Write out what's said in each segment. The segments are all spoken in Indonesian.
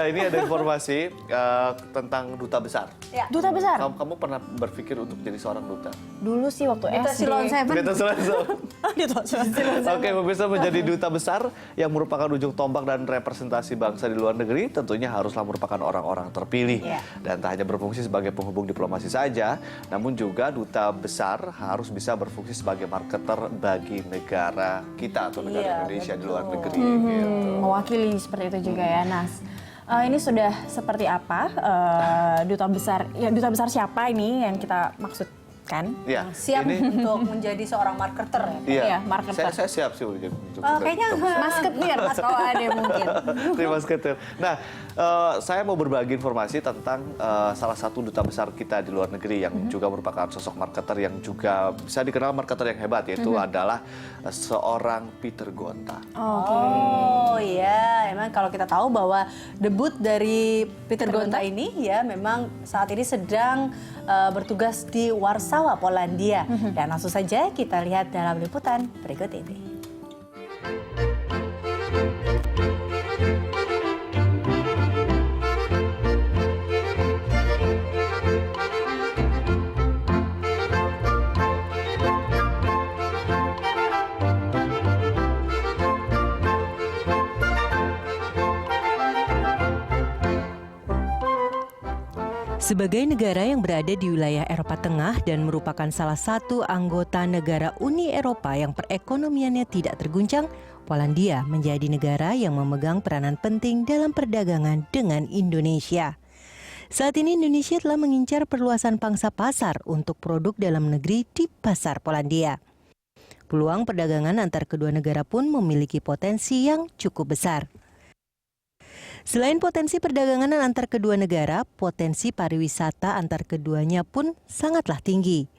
ini ada informasi tentang duta besar. Ya. Duta besar? Kamu pernah berpikir untuk jadi seorang duta? Dulu sih waktu Duta SD. Silon Seven. Duta Silon Seven. Duta Silon Seven. Oke, pemirsa, menjadi duta besar yang merupakan ujung tombak dan representasi bangsa di luar negeri tentunya haruslah merupakan orang-orang terpilih. Ya. Dan tak hanya berfungsi sebagai penghubung diplomasi saja, namun juga duta besar harus bisa berfungsi sebagai marketer bagi negara kita atau negara Indonesia di luar negeri. Gitu. Mewakili seperti itu juga ya, Nas. Ini sudah seperti apa duta besar? Ya, duta besar siapa ini yang kita maksudkan? Ya, Siap untuk menjadi seorang marketer ya? Iya, marketer. Saya siap sih untuk Kayaknya Masketir, Mas, kalau ada mungkin. Terima kasih. Nah, saya mau berbagi informasi tentang salah satu duta besar kita di luar negeri yang juga merupakan sosok marketer yang juga bisa dikenal marketer yang hebat, yaitu adalah seorang Peter Gonta. Oh iya, emang kalau kita tahu bahwa debut dari Peter Gonta ini ya memang saat ini sedang bertugas di Warsawa, Polandia. Dan langsung saja kita lihat dalam liputan berikut ini. Sebagai negara yang berada di wilayah Eropa Tengah dan merupakan salah satu anggota negara Uni Eropa yang perekonomiannya tidak terguncang, Polandia menjadi negara yang memegang peranan penting dalam perdagangan dengan Indonesia. Saat ini Indonesia telah mengincar perluasan pangsa pasar untuk produk dalam negeri di pasar Polandia. Peluang perdagangan antar kedua negara pun memiliki potensi yang cukup besar. Selain potensi perdagangan antar kedua negara, potensi pariwisata antar keduanya pun sangatlah tinggi.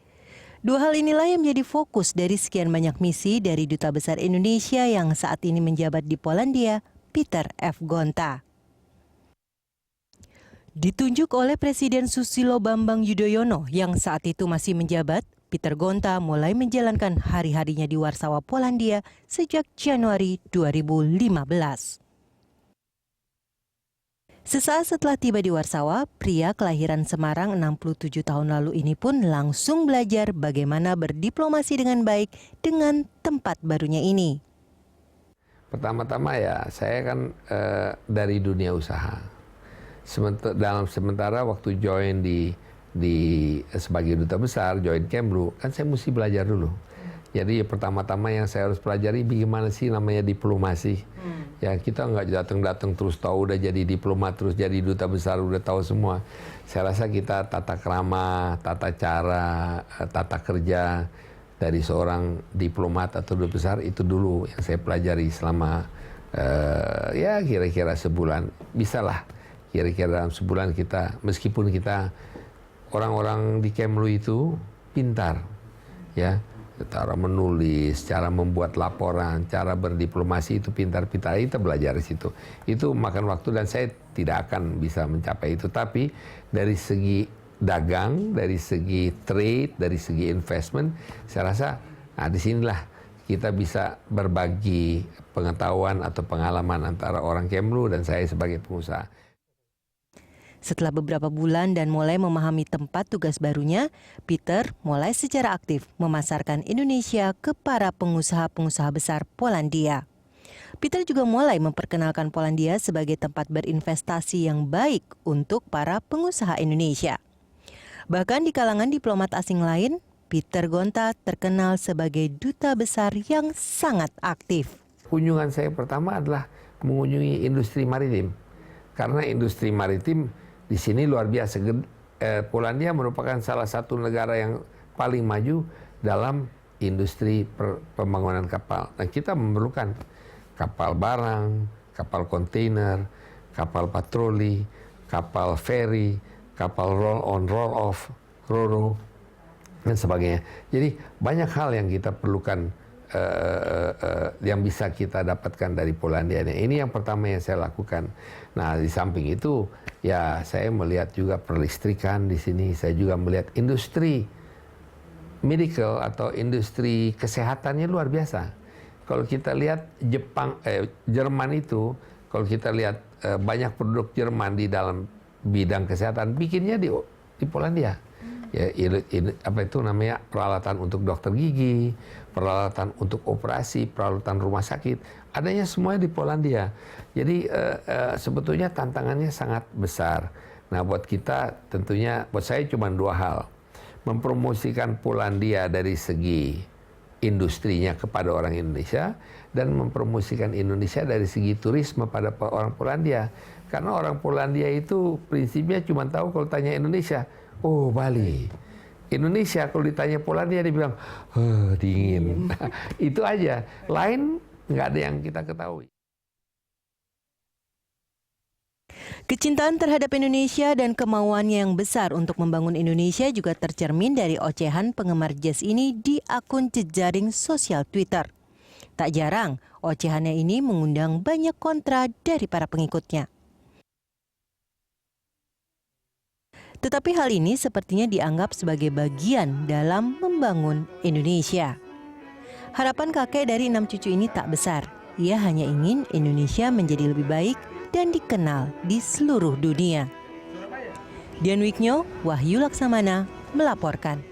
Dua hal inilah yang menjadi fokus dari sekian banyak misi dari Duta Besar Indonesia yang saat ini menjabat di Polandia, Peter F. Gonta. Ditunjuk oleh Presiden Susilo Bambang Yudhoyono yang saat itu masih menjabat, Peter Gonta mulai menjalankan hari-harinya di Warsawa, Polandia sejak Januari 2015. Sesaat setelah tiba di Warsawa, pria kelahiran Semarang 67 tahun lalu ini pun langsung belajar bagaimana berdiplomasi dengan baik dengan tempat barunya ini. Pertama-tama ya, saya kan dari dunia usaha. Sementara waktu join sebagai duta besar, join Kemlu, kan saya mesti belajar dulu. Jadi pertama-tama yang saya harus pelajari bagaimana sih namanya diplomasi. Ya kita nggak datang-datang terus tahu udah jadi diplomat, terus jadi duta besar udah tahu semua. Saya rasa kita tata krama, tata cara, tata kerja dari seorang diplomat atau duta besar itu dulu yang saya pelajari selama ya kira-kira sebulan. Bisalah kira-kira dalam sebulan kita, meskipun kita orang-orang di Kemlu itu pintar, ya. Cara menulis, cara membuat laporan, cara berdiplomasi itu pintar-pintar. Kita belajar di situ. Itu makan waktu dan saya tidak akan bisa mencapai itu. Tapi dari segi dagang, dari segi trade, dari segi investment, saya rasa disinilah kita bisa berbagi pengetahuan atau pengalaman antara orang Kemlu dan saya sebagai pengusaha. Setelah beberapa bulan dan mulai memahami tempat tugas barunya, Peter mulai secara aktif memasarkan Indonesia ke para pengusaha-pengusaha besar Polandia. Peter juga mulai memperkenalkan Polandia sebagai tempat berinvestasi yang baik untuk para pengusaha Indonesia. Bahkan di kalangan diplomat asing lain, Peter Gonta terkenal sebagai duta besar yang sangat aktif. Kunjungan saya pertama adalah mengunjungi industri maritim. Karena industri maritim di sini luar biasa. Polandia merupakan salah satu negara yang paling maju dalam industri pembangunan kapal. Dan kita memerlukan kapal barang, kapal kontainer, kapal patroli, kapal feri, kapal roll-on, roll-off, ro-ro, dan sebagainya. Jadi banyak hal yang kita perlukan yang bisa kita dapatkan dari Polandia. Ini yang pertama yang saya lakukan. Nah, di samping itu, ya saya melihat juga perlistrikan di sini. Saya juga melihat industri medical atau industri kesehatannya luar biasa. Kalau kita lihat Jerman itu, kalau kita lihat banyak produk Jerman di dalam bidang kesehatan bikinnya di Polandia. Ya, apa itu namanya, peralatan untuk dokter gigi, peralatan untuk operasi, peralatan rumah sakit, adanya semuanya di Polandia. Jadi sebetulnya tantangannya sangat besar. Nah, buat kita tentunya, buat saya cuma dua hal. Mempromosikan Polandia dari segi industrinya kepada orang Indonesia, dan mempromosikan Indonesia dari segi turisme pada orang Polandia. Karena orang Polandia itu prinsipnya cuma tahu kalau tanya Indonesia, oh Bali. Indonesia kalau ditanya Polandia dia bilang, dingin. Itu aja, lain nggak ada yang kita ketahui. Kecintaan terhadap Indonesia dan kemauannya yang besar untuk membangun Indonesia juga tercermin dari ocehan penggemar jazz ini di akun jejaring sosial Twitter. Tak jarang, ocehannya ini mengundang banyak kontra dari para pengikutnya. Tetapi hal ini sepertinya dianggap sebagai bagian dalam membangun Indonesia. Harapan kakek dari 6 cucu ini tak besar. Ia hanya ingin Indonesia menjadi lebih baik dan dikenal di seluruh dunia. Dian Wiknyo, Wahyu Laksamana melaporkan.